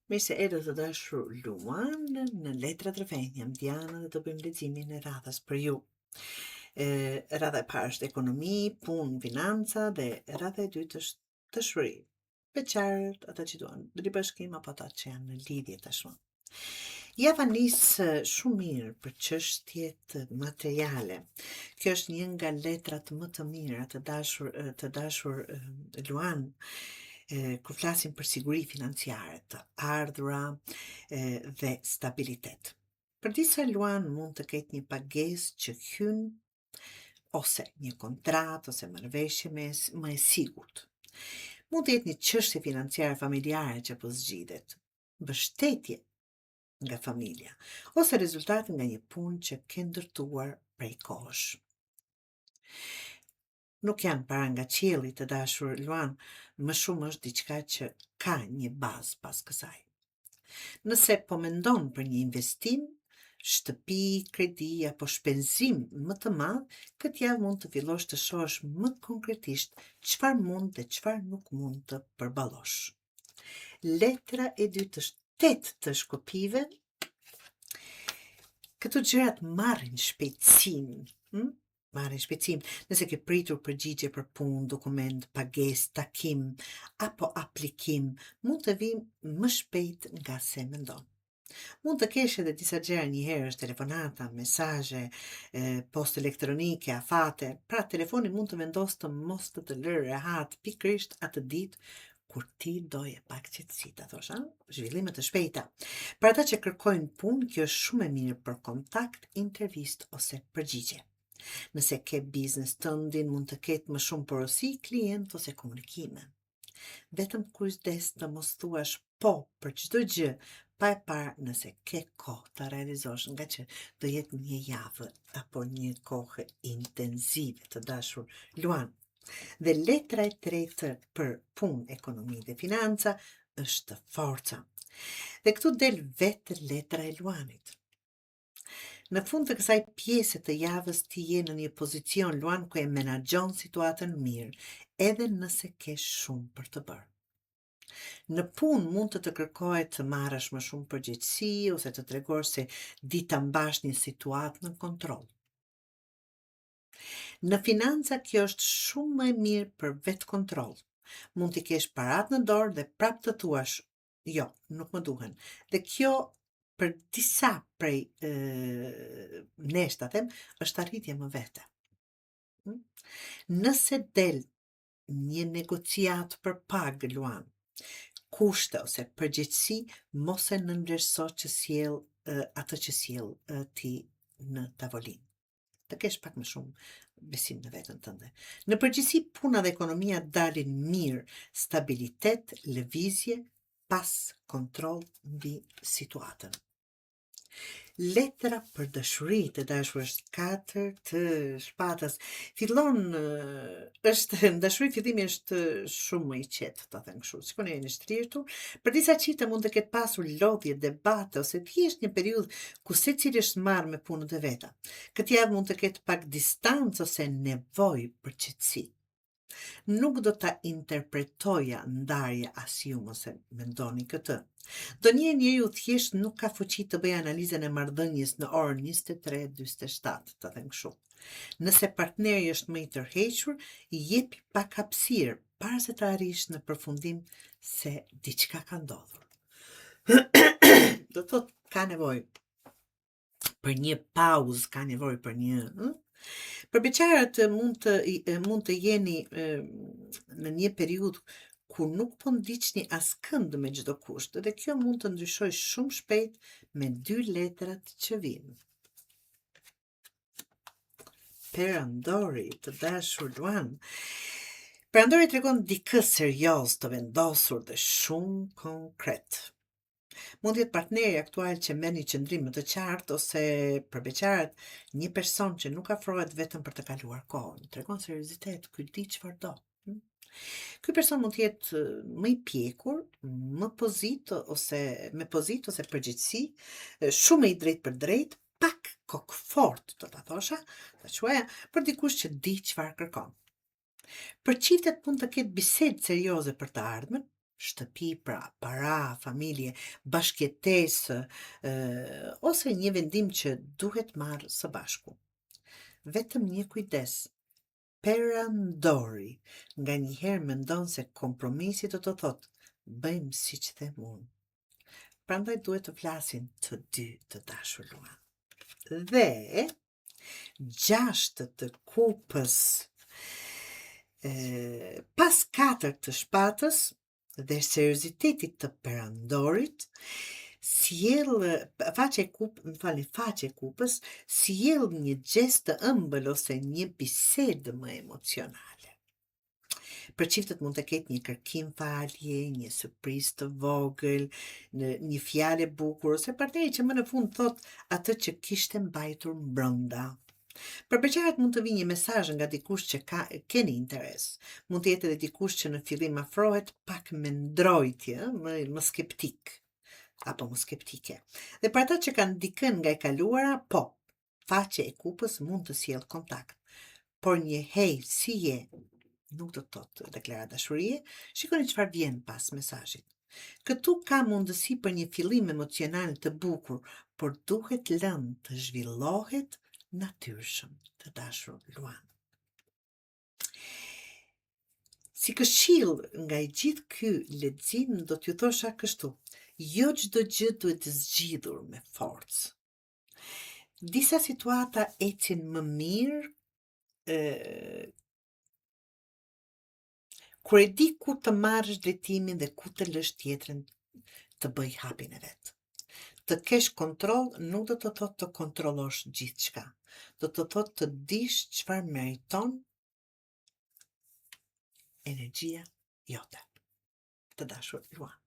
Mirë se erdhët të dashur Luan në letrat rrëfenj, jam Diana dhe do bëjmë leximin e radhës për ju. Radha e parë është ekonomi, punë, financa dhe radha e dytë është dashuri. Me qartë ata që duan ribashkim apo ata që janë në lidhje tashmë. Java nisë shumë mirë për çështjet materiale. Kjo është një nga letrat më të mira të dashur Luan. Kur flasim për siguri financiare, të ardhura dhe stabilitet. Për disa Luan mund të ketë një pagesë që hyn ose një kontratë ose marrëveshje më e sigurt. Mund të jetë një çështje financiare familjare që po zgjidhet, mbështetje nga familja, ose rezultati nga një punë që ke ndërtuar prej kohësh. Nuk janë para nga qielli të dashur Luan, më shumë është diçka që ka një bazë pas kësaj. Nëse po mendon për një investim, shtëpi, kredi apo shpenzim më të madh, këtë javë mund të fillosh të shohësh më konkretisht çfarë mund dhe çfarë nuk mund të përballosh. Letra e dytë është 8 të shkupive. Këto gjërat marrin shpejtësinë. Marrin shpejtësinë. Nëse ke pritur përgjigje për punë, dokument, pagesë, takim apo aplikim, mund të vinë më shpejt nga se mendon. Mund të kesh edhe disa gjëra një herë, është telefonata, mesazhe, postë elektronike, afate. Pra telefoni mund të vendosë të mos të lërë rehat pikërisht atë ditë kur ti doje pak qetësi, ta thosh, zhvillime të shpejta. Për ata që kërkojnë punë, kjo është shumë e mirë për kontakt, intervistë ose përgjigje. Nëse ke biznes tëndin, mund të ketë më shumë porosi, klient ose komunikime. Vetëm kujdes të mos thuash po për çdo gjë, pa e parë nëse ke kohë ta realizosh, nga që do jetë një javë apo një kohë intenzive të dashur Luan. Dhe letra e tretë për punë, ekonomi dhe financa është forca. Dhe këtu del vetë letra e Luanit. Në fund të kësaj pjese të javës ti je në një pozicion Luan ku e menaxhon situatën mirë, edhe nëse ke shumë për të bërë. Në punë mund të kërkohet të marrësh më shumë përgjegjësi ose të tregosh se di ta mbash një situatë në kontroll. Në financa kjo është shumë më e mirë për vetë kontroll. Mund t'i kesh parat në dorë dhe prap të thuash, jo, nuk më duhen. Dhe kjo për disa prej nesh ta them, është arritje më vete. Nëse del një negociat për pagë Luan, kushte ose përgjegjësi, mos e nënvlerëso që sjell atë që sjell ti në tavolinë. Të kesh pak më shumë besim në veten tënde. Në përgjithësi puna dhe ekonomia dalin mirë, stabilitet, lëvizje, pas kontroll mbi situatën. Letra për dashuri të dashur është 4 të shpatas. Në dashuri fillimi është shumë më i qetë, ta them kështu. Sikur jeni shtrirtur, për disa çifte mund të ketë pasur lodhje, debate ose thjesht një periudhë ku secili është marrë me punët e veta. Këtë javë mund të ketë pak distancë ose nevojë për qetësi. Nuk do ta interpretoja ndarje as ju mos e mendoni këtë. Do njeriu thjesht nuk ka fuqi të bëjë analizën e marrëdhënies në orën 23:47, ta them kështu. Nëse partneri është më i tërhequr, i jepi pak hapësirë para se të arrish në përfundim se diçka ka ndodhur. Do thotë ka nevojë për një pauzë, ka nevojë për një Për beqarët mund të jeni në një periudhë ku nuk po ndiqni askënd me çdo kusht, dhe kjo mund të ndryshojë shumë shpejt me 2 letrat që vinë. Perandori të dashur Luan. Perandori tregon dikë serioz, të vendosur dhe shumë konkret. Mund jetë partneri aktual që merr një qëndrim më të qartë, ose për beqarët një person që nuk afrohet vetëm për të kaluar kohën. Tregon seriozitet, ky di çfarë do. Ky person mund të jetë më i pjekur, me pozitë ose përgjegjësi, shumë i drejtë për drejtë, pak kokfort, do ta thosha, ta quaja, për dikush që di çfarë kërkon. Për çiftet mund të ketë bisedë serioze për të ardhmen, shtëpi, pra para, familje, bashkëtesë, ose një vendim që duhet marrë së bashku. Vetëm një kujdes, perandori, nga njëherë mendon se kompromisi do të thotë, bëjmë si që them unë. Prandaj duhet të flasin të dy të dashur Luan. Dhe gjashtë të kupës, pas 4 të shpatës dhe seriozitetit të perandorit, faqe e kupës, sjell një gest të ëmbël ose një bisedë më emocionale. Për çiftet mund të ketë një kërkim falje, një surprizë të vogël, një fjalë e bukur ose partneri që më në fund thot atë që kishte mbajtur brenda. Për beqaret mund të vijë një mesazh nga dikush që keni interes. Mund të jetë edhe dikush që në fillim afrohet pak me ndrojtje, më skeptik apo më skeptike. Dhe për ata që kanë dikën nga e kaluara, po, faqe e kupës mund të sjellë kontakt. Por një hey, si je, nuk do të thotë deklarat dashurie, shikoni çfarë vjen pas mesazhit. Këtu ka mundësi për një fillim emocional të bukur, por duhet lënë të zhvillohet natyrshëm, të dashur Luan. Si këshill nga i gjithë ky lexim do t'ju thosha kështu: jo çdo gjë duhet të zgjidhur me forcë. Disa situata ecin më mirë kur e di ku të marrësh drejtimin dhe ku të lësh tjetrën të bëj hapin e vet. Të kesh kontroll nuk do të thotë të kontrollosh gjithçka. Do të thotë të dish çfarë meriton energjia jote. Të dashur Luan.